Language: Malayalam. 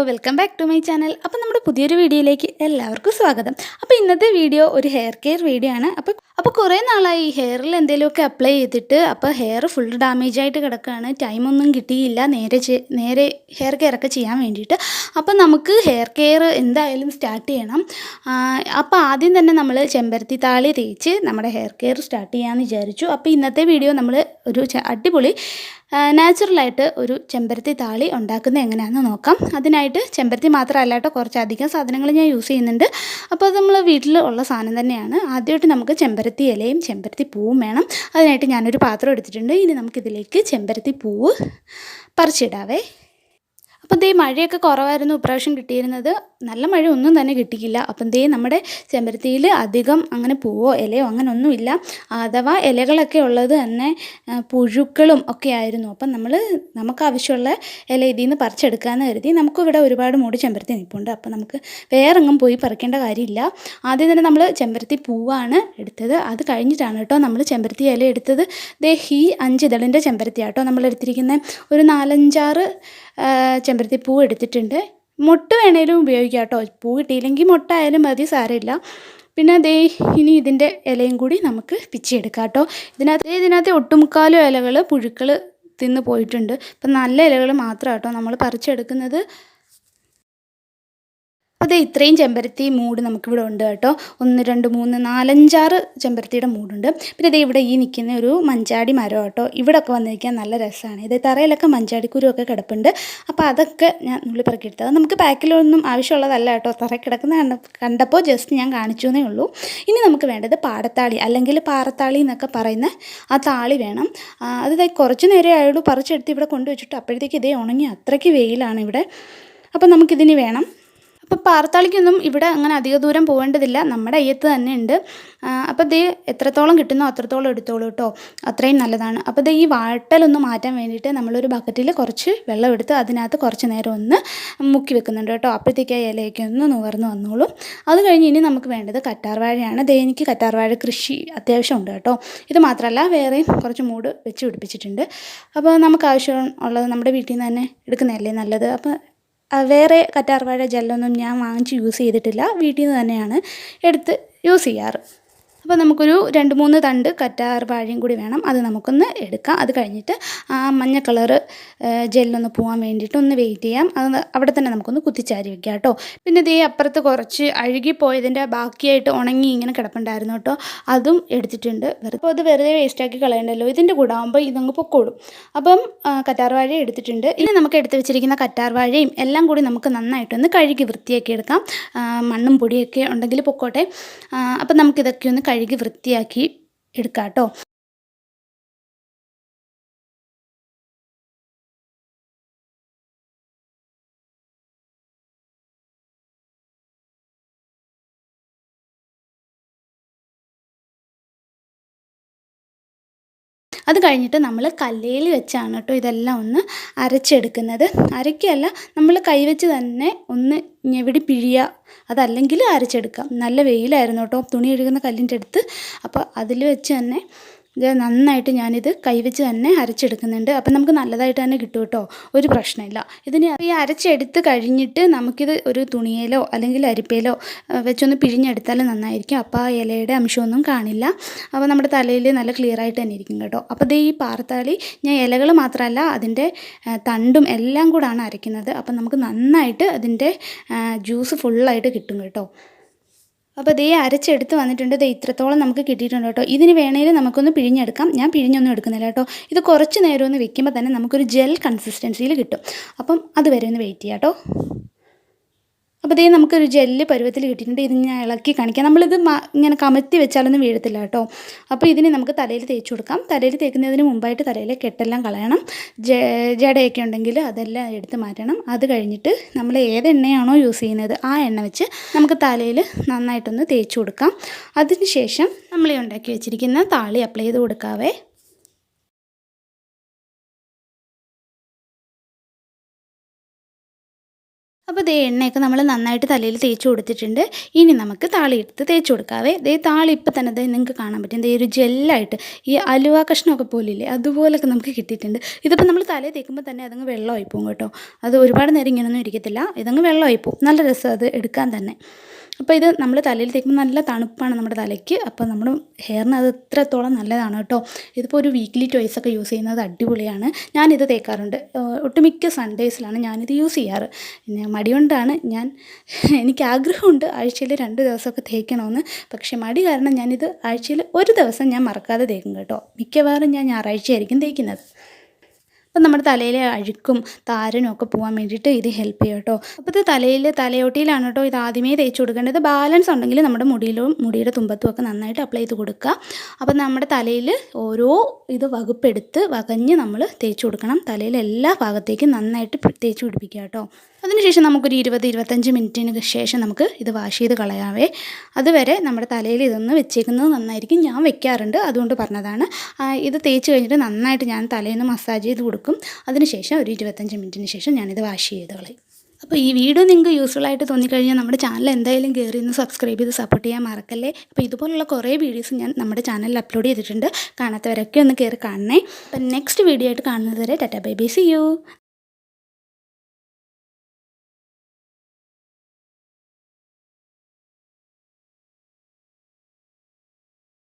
Welcome back to my channel. അപ്പോൾ നമ്മുടെ പുതിയൊരു വീഡിയോയിലേക്ക് എല്ലാവർക്കും സ്വാഗതം. അപ്പോൾ ഇന്നത്തെ വീഡിയോ ഒരു ഹെയർ കെയർ വീഡിയോ ആണ്. അപ്പോൾ കുറേ നാളായി ഈ ഹെയറിൽ എന്തെങ്കിലുമൊക്കെ അപ്ലൈ ചെയ്തിട്ട് അപ്പോൾ ഹെയർ ഫുൾ ഡാമേജ് ആയിട്ട് കിടക്കുകയാണ്. ടൈമൊന്നും കിട്ടിയില്ല നേരെ ഹെയർ കെയർ ഒക്കെ ചെയ്യാൻ വേണ്ടിയിട്ട്. അപ്പോൾ നമുക്ക് ഹെയർ കെയർ എന്തായാലും സ്റ്റാർട്ട് ചെയ്യണം. അപ്പോൾ ആദ്യം തന്നെ നമ്മൾ ചെമ്പരത്തി താളി തേച്ച് നമ്മുടെ ഹെയർ കെയർ സ്റ്റാർട്ട് ചെയ്യാമെന്ന് വിചാരിച്ചു. അപ്പോൾ ഇന്നത്തെ വീഡിയോ നമ്മൾ ഒരു അടിപൊളി നാച്ചുറലായിട്ട് ഒരു ചെമ്പരത്തി താളി ഉണ്ടാക്കുന്നത് എങ്ങനെയാണെന്ന് നോക്കാം. അതിനായിട്ട് ചെമ്പരത്തി മാത്രമല്ല കേട്ടോ, കുറച്ചധികം സാധനങ്ങൾ ഞാൻ യൂസ് ചെയ്യുന്നുണ്ട്. അപ്പോൾ അത് നമ്മൾ വീട്ടിൽ ഉള്ള സാധനം തന്നെയാണ്. ആദ്യമായിട്ട് നമുക്ക് ചെമ്പരത്തി ഇലയും ചെമ്പരത്തി പൂവും വേണം. അതിനായിട്ട് ഞാനൊരു പാത്രം എടുത്തിട്ടുണ്ട്. ഇനി നമുക്കിതിലേക്ക് ചെമ്പരത്തി പൂവ് പറിച്ചിടാവേ. അപ്പം മഴയൊക്കെ കുറവായിരുന്നു ഇപ്രാവശ്യം കിട്ടിയിരുന്നത്. നല്ല മഴ ഒന്നും തന്നെ കിട്ടിയില്ല. അപ്പം നമ്മുടെ ചെമ്പരത്തിയിൽ അധികം അങ്ങനെ പൂവോ ഇലയോ അങ്ങനെ ഒന്നുമില്ല. അഥവാ ഇലകളൊക്കെ ഉള്ളത് തന്നെ പുഴുക്കളും ഒക്കെ ആയിരുന്നു. അപ്പം നമുക്ക് ആവശ്യമുള്ള ഇല ഇതിൽ നിന്ന് പറിച്ചെടുക്കാമെന്ന് കരുതി. നമുക്കിവിടെ ഒരുപാട് മൂട് ചെമ്പരത്തി നിൽപ്പുണ്ട്. അപ്പം നമുക്ക് വേറെങ്ങും പോയി പറിക്കേണ്ട കാര്യമില്ല. ആദ്യം തന്നെ നമ്മൾ ചെമ്പരത്തി പൂവാണ് എടുത്തത്. അത് കഴിഞ്ഞിട്ടാണ് കേട്ടോ നമ്മൾ ചെമ്പരത്തി ഇല എടുത്തത്. ഈ 5 ഇതളിൻ്റെ ചെമ്പരത്തി ആട്ടോ നമ്മൾ എടുത്തിരിക്കുന്നത്. ഒരു 4-5 ചെമ്പരത്തി പൂ എടുത്തിട്ടുണ്ട്. മൊട്ട് വേണേലും ഉപയോഗിക്കാം കേട്ടോ. പൂ കിട്ടിയില്ലെങ്കിൽ മൊട്ടായാലും മതി, സാരമില്ല. പിന്നെ ഇനി ഇതിൻ്റെ ഇലയും കൂടി നമുക്ക് പിച്ചിയെടുക്കാം കേട്ടോ. ഇതിനകത്ത് ഒട്ടുമുക്കാലും ഇലകൾ പുഴുക്കൾ തിന്ന് പോയിട്ടുണ്ട്. ഇപ്പം നല്ല ഇലകൾ മാത്രം കേട്ടോ നമ്മൾ പറിച്ചെടുക്കുന്നത്. അപ്പോൾ ഇത്രയും ചെമ്പരത്തി മൂട് നമുക്കിവിടെ ഉണ്ട് കേട്ടോ. 1, 2, 3, 4, 5 ചെമ്പരത്തിയുടെ മൂടുണ്ട്. പിന്നെ ഇവിടെ ഈ നിൽക്കുന്ന ഒരു മഞ്ചാടി മരം കേട്ടോ. ഇവിടെയൊക്കെ വന്നിരിക്കാൻ നല്ല രസമാണ്. തറയിലൊക്കെ മഞ്ചാടിക്കുരുവൊക്കെ കിടപ്പുണ്ട്. അപ്പോൾ അതൊക്കെ ഞാൻ നുള്ളിപ്പറക്കിയെടുത്തത്. അത് നമുക്ക് പാക്കിലൊന്നും ആവശ്യമുള്ളതല്ല കേട്ടോ. തറയിൽ കിടക്കുന്ന കണ്ടപ്പോൾ ജസ്റ്റ് ഞാൻ കാണിച്ചു എന്നേ ഉള്ളൂ. ഇനി നമുക്ക് വേണ്ടത് പാടത്താളി അല്ലെങ്കിൽ പാറത്താളി എന്നൊക്കെ പറയുന്ന ആ താളി വേണം. അത് കുറച്ച് നേരം ആയോളൂ പറിച്ചെടുത്ത് ഇവിടെ കൊണ്ടുവച്ചിട്ട് അപ്പോഴത്തേക്ക് ഉണങ്ങി. അത്രയ്ക്ക് വെയിലാണ് ഇവിടെ. അപ്പോൾ നമുക്കിതിന് വേണം. അപ്പോൾ പാറത്താളിക്കൊന്നും ഇവിടെ അങ്ങനെ അധിക ദൂരം പോകേണ്ടതില്ല, നമ്മുടെ അയ്യത്ത് തന്നെ ഉണ്ട്. അപ്പോൾ എത്രത്തോളം കിട്ടുന്നോ അത്രത്തോളം എടുത്തോളൂ കേട്ടോ, അത്രയും നല്ലതാണ്. അപ്പോൾ ഈ വാട്ടലൊന്ന് മാറ്റാൻ വേണ്ടിയിട്ട് നമ്മളൊരു ബക്കറ്റിൽ കുറച്ച് വെള്ളം എടുത്ത് അതിനകത്ത് കുറച്ച് നേരം ഒന്ന് മുക്കി വെക്കുന്നുണ്ട് കേട്ടോ. അപ്പോഴത്തേക്ക് ആ ഇലയൊക്കെ ഒന്ന് നുകർന്ന് വന്നോളൂ. അത് കഴിഞ്ഞ് ഇനി നമുക്ക് വേണ്ടത് കറ്റാർവാഴയാണ്. എനിക്ക് കറ്റാർവാഴ കൃഷി അത്യാവശ്യമുണ്ട് കേട്ടോ. ഇത് മാത്രമല്ല വേറെയും കുറച്ച് മൂട് വെച്ച് പിടിപ്പിച്ചിട്ടുണ്ട്. അപ്പോൾ നമുക്ക് ആവശ്യമുള്ളത് നമ്മുടെ വീട്ടിൽ നിന്ന് തന്നെ എടുക്കുന്നതല്ലേ നല്ലത്. അപ്പോൾ വേറെ കറ്റാർവാഴ ജെല്ലൊന്നും ഞാൻ വാങ്ങിച്ച് യൂസ് ചെയ്തിട്ടില്ല. വീട്ടിൽ നിന്ന് തന്നെയാണ് എടുത്ത് യൂസ് ചെയ്യാറ്. അപ്പോൾ നമുക്കൊരു 2-3 തണ്ട് കറ്റാർവാഴയും കൂടി വേണം. അത് നമുക്കൊന്ന് എടുക്കാം. അത് കഴിഞ്ഞിട്ട് ആ മഞ്ഞ കളറ് ജെല്ലൊന്ന് പോകാൻ വേണ്ടിയിട്ട് ഒന്ന് വെയിറ്റ് ചെയ്യാം. അത് അവിടെ തന്നെ നമുക്കൊന്ന് കുത്തിച്ചാരി വെക്കാം കേട്ടോ. പിന്നെ അപ്പുറത്ത് കുറച്ച് അഴുകിപ്പോയതിൻ്റെ ബാക്കിയായിട്ട് ഉണങ്ങി ഇങ്ങനെ കിടപ്പുണ്ടായിരുന്നു കേട്ടോ. അതും എടുത്തിട്ടുണ്ട്. അപ്പോൾ അത് വെറുതെ വേസ്റ്റാക്കി കളയണ്ടല്ലോ. ഇതിൻ്റെ കൂടെ ആകുമ്പോൾ ഇതങ്ങ് പൊക്കോളും. അപ്പം കറ്റാർവാഴ എടുത്തിട്ടുണ്ട്. ഇനി നമുക്ക് എടുത്ത് വെച്ചിരിക്കുന്ന കറ്റാർവാഴയും എല്ലാം കൂടി നമുക്ക് നന്നായിട്ടൊന്ന് കഴുകി വൃത്തിയാക്കി എടുക്കാം. മണ്ണും പൊടിയൊക്കെ ഉണ്ടെങ്കിൽ പൊക്കോട്ടെ. അപ്പം നമുക്കിതൊക്കെ ഒന്ന് കഴുകി വൃത്തിയാക്കി എടുക്കാം കേട്ടോ. അത് കഴിഞ്ഞിട്ട് നമ്മൾ കല്ലിൽ വെച്ചാണ് കേട്ടോ ഇതെല്ലാം ഒന്ന് അരച്ചെടുക്കുന്നത്. അരയ്ക്കല്ല, നമ്മൾ കൈവച്ച് തന്നെ ഒന്ന് ഞെവിടി പിഴിയുക, അതല്ലെങ്കിൽ അരച്ചെടുക്കാം. നല്ല വെയിലായിരുന്നു കേട്ടോ തുണി കഴുകുന്ന കല്ലിൻ്റെ അടുത്ത്. അപ്പോൾ അതിൽ വെച്ച് തന്നെ നന്നായിട്ട് ഞാനിത് കൈവച്ച് തന്നെ അരച്ചെടുക്കുന്നുണ്ട്. അപ്പം നമുക്ക് നല്ലതായിട്ട് തന്നെ കിട്ടും കേട്ടോ, ഒരു പ്രശ്നമില്ല. ഈ അരച്ചെടുത്ത് കഴിഞ്ഞിട്ട് നമുക്കിത് ഒരു തുണിയിലോ അല്ലെങ്കിൽ അരിപ്പയിലോ വെച്ചൊന്ന് പിഴിഞ്ഞെടുത്താൽ നന്നായിരിക്കും. അപ്പോൾ ആ ഇലയുടെ അംശമൊന്നും കാണില്ല. അപ്പോൾ നമ്മുടെ തലയിൽ നല്ല ക്ലിയർ ആയിട്ട് തന്നെ ഇരിക്കും കേട്ടോ. അപ്പോൾ ഈ പാറത്താളി ഞാൻ ഇലകൾ മാത്രമല്ല അതിൻ്റെ തണ്ടും എല്ലാം കൂടാണ് അരയ്ക്കുന്നത്. അപ്പം നമുക്ക് നന്നായിട്ട് അതിൻ്റെ ജ്യൂസ് ഫുള്ളായിട്ട് കിട്ടും കേട്ടോ. അപ്പോൾ അരച്ചെടുത്ത് വന്നിട്ടുണ്ട്. ഇത്രത്തോളം നമുക്ക് കിട്ടിയിട്ടുണ്ട് കേട്ടോ. ഇതിന് വേണമെങ്കിൽ നമുക്കൊന്ന് പിഴിഞ്ഞെടുക്കാം. ഞാൻ പിഴിഞ്ഞൊന്നും എടുക്കുന്നില്ല കേട്ടോ. ഇത് കുറച്ച് നേരം ഒന്ന് വെക്കുമ്പോൾ തന്നെ നമുക്കൊരു ജെൽ കൺസിസ്റ്റൻസിയിൽ കിട്ടും. അപ്പം അതുവരെ ഒന്ന് വെയിറ്റ് ചെയ്യാം കേട്ടോ. അപ്പോൾ നമുക്കൊരു ജെല്ല് പരുവത്തിൽ കിട്ടിയിട്ടുണ്ട്. ഇത് ഞാൻ ഇളക്കി കാണിക്കാം. നമ്മളിത് ഇങ്ങനെ കമത്തി വെച്ചാലൊന്നും വീഴത്തില്ല കേട്ടോ. അപ്പോൾ ഇതിന് നമുക്ക് തലയിൽ തേച്ച് കൊടുക്കാം. തലയിൽ തേക്കുന്നതിന് മുമ്പായിട്ട് തലയിലെ കെട്ടെല്ലാം കളയണം. ജടയൊക്കെ ഉണ്ടെങ്കിൽ അതെല്ലാം എടുത്ത് മാറ്റണം. അത് കഴിഞ്ഞിട്ട് നമ്മൾ ഏത് എണ്ണയാണോ യൂസ് ചെയ്യുന്നത് ആ എണ്ണ വെച്ച് നമുക്ക് തലയിൽ നന്നായിട്ടൊന്ന് തേച്ച് കൊടുക്കാം. അതിന് ശേഷം നമ്മൾ ഉണ്ടാക്കി വെച്ചിരിക്കുന്ന താളി അപ്ലൈ ചെയ്ത് കൊടുക്കാവേ. അപ്പോൾ ദേ എണ്ണയൊക്കെ നമ്മൾ നന്നായിട്ട് തലയിൽ തേച്ച് കൊടുത്തിട്ടുണ്ട്. ഇനി നമുക്ക് താളി എടുത്ത് തേച്ച് കൊടുക്കാവേ. ദേ താളി ഇപ്പം തന്നെ ദേ നിങ്ങൾക്ക് കാണാൻ പറ്റും. ദേ ഒരു ജെല്ലായിട്ട് ഈ അലുവ കഷ്ണമൊക്കെ പോലില്ലേ അതുപോലൊക്കെ നമുക്ക് കിട്ടിയിട്ടുണ്ട്. ഇതിപ്പോൾ നമ്മൾ തലയിൽ തേക്കുമ്പോൾ തന്നെ അതങ്ങ് വെള്ളമായി പോകും കേട്ടോ. അത് ഒരുപാട് നേരം ഇങ്ങനെയൊന്നും ഇരിക്കത്തില്ല. ഇതങ്ങ് വെള്ളമായി പോകും. നല്ല രസം അത് എടുക്കാൻ തന്നെ. അപ്പോൾ ഇത് നമ്മൾ തലയിൽ തേക്കുമ്പോൾ നല്ല തണുപ്പാണ് നമ്മുടെ തലയ്ക്ക്. അപ്പോൾ നമ്മുടെ ഹെയറിന് അത് എത്രത്തോളം നല്ലതാണ് കേട്ടോ. ഇതിപ്പോൾ ഒരു വീക്ക്ലി ട്വൈസ് ഒക്കെ യൂസ് ചെയ്യുന്നത് അടിപൊളിയാണ്. ഞാനിത് തേക്കാറുണ്ട്. ഒട്ടുമിക്ക സൺഡേസിലാണ് ഞാനിത് യൂസ് ചെയ്യാറ്. പിന്നെ മടി കൊണ്ടാണ് എനിക്ക് ആഗ്രഹമുണ്ട് ആഴ്ചയിൽ 2 ദിവസമൊക്കെ തേക്കണമെന്ന്. പക്ഷേ മടി കാരണം ഞാനിത് ആഴ്ചയിൽ 1 ദിവസം ഞാൻ മറക്കാതെ തേക്കും കേട്ടോ. മിക്കവാറും ഞാൻ ഞായറാഴ്ചയായിരിക്കും തേക്കുന്നത്. അപ്പം നമ്മുടെ തലയിലെ അഴുക്കും താരനും ഒക്കെ പോകാൻ വേണ്ടിയിട്ട് ഇത് ഹെൽപ്പ് ചെയ്യും കേട്ടോ. അപ്പോൾ ഇത് തലയോട്ടിയിലാണ് കേട്ടോ ഇത് ആദ്യമേ തേച്ച് കൊടുക്കേണ്ടത്. ബാലൻസ് ഉണ്ടെങ്കിൽ നമ്മുടെ മുടിയുടെ തുമ്പത്തും ഒക്കെ നന്നായിട്ട് അപ്ലൈ ചെയ്ത് കൊടുക്കുക. അപ്പം നമ്മുടെ തലയിൽ ഓരോ വകുപ്പെടുത്ത് വകഞ്ഞ് നമ്മൾ തേച്ച് കൊടുക്കണം. തലയിലെ എല്ലാ ഭാഗത്തേക്കും നന്നായിട്ട് തേച്ച് പിടിപ്പിക്കുക കേട്ടോ. അതിനുശേഷം നമുക്കൊരു 20-25 മിനിറ്റിന് ശേഷം നമുക്ക് ഇത് വാഷ് ചെയ്ത് കളയാവേ. അതുവരെ നമ്മുടെ തലയിൽ ഇതൊന്ന് വെച്ചേക്കുന്നത് നന്നായിരിക്കും. ഞാൻ വെക്കാറുണ്ട്, അതുകൊണ്ട് പറഞ്ഞതാണ്. ഇത് തേച്ച് കഴിഞ്ഞിട്ട് നന്നായിട്ട് ഞാൻ തലയിൽ നിന്ന് മസാജ് ചെയ്ത് കൊടുക്കും. അതിനുശേഷം ഒരു 25 മിനിറ്റിന് ശേഷം ഞാനിത് വാഷ് ചെയ്ത് കളയും. അപ്പോൾ ഈ വീഡിയോ നിങ്ങൾക്ക് യൂസ്ഫുൾ ആയിട്ട് തോന്നിക്കഴിഞ്ഞാൽ നമ്മുടെ ചാനൽ എന്തായാലും കയറി ഒന്ന് സബ്സ്ക്രൈബ് ചെയ്ത് സപ്പോർട്ട് ചെയ്യാൻ മറക്കല്ലേ. അപ്പോൾ ഇതുപോലുള്ള കുറേ വീഡിയോസ് ഞാൻ നമ്മുടെ ചാനലിൽ അപ്ലോഡ് ചെയ്തിട്ടുണ്ട്. കാണാത്തവരൊക്കെ ഒന്ന് കയറി കാണണേ. അപ്പം നെക്സ്റ്റ് വീഡിയോ ആയിട്ട് കാണുന്നത് വരെ tata bye bye, see U.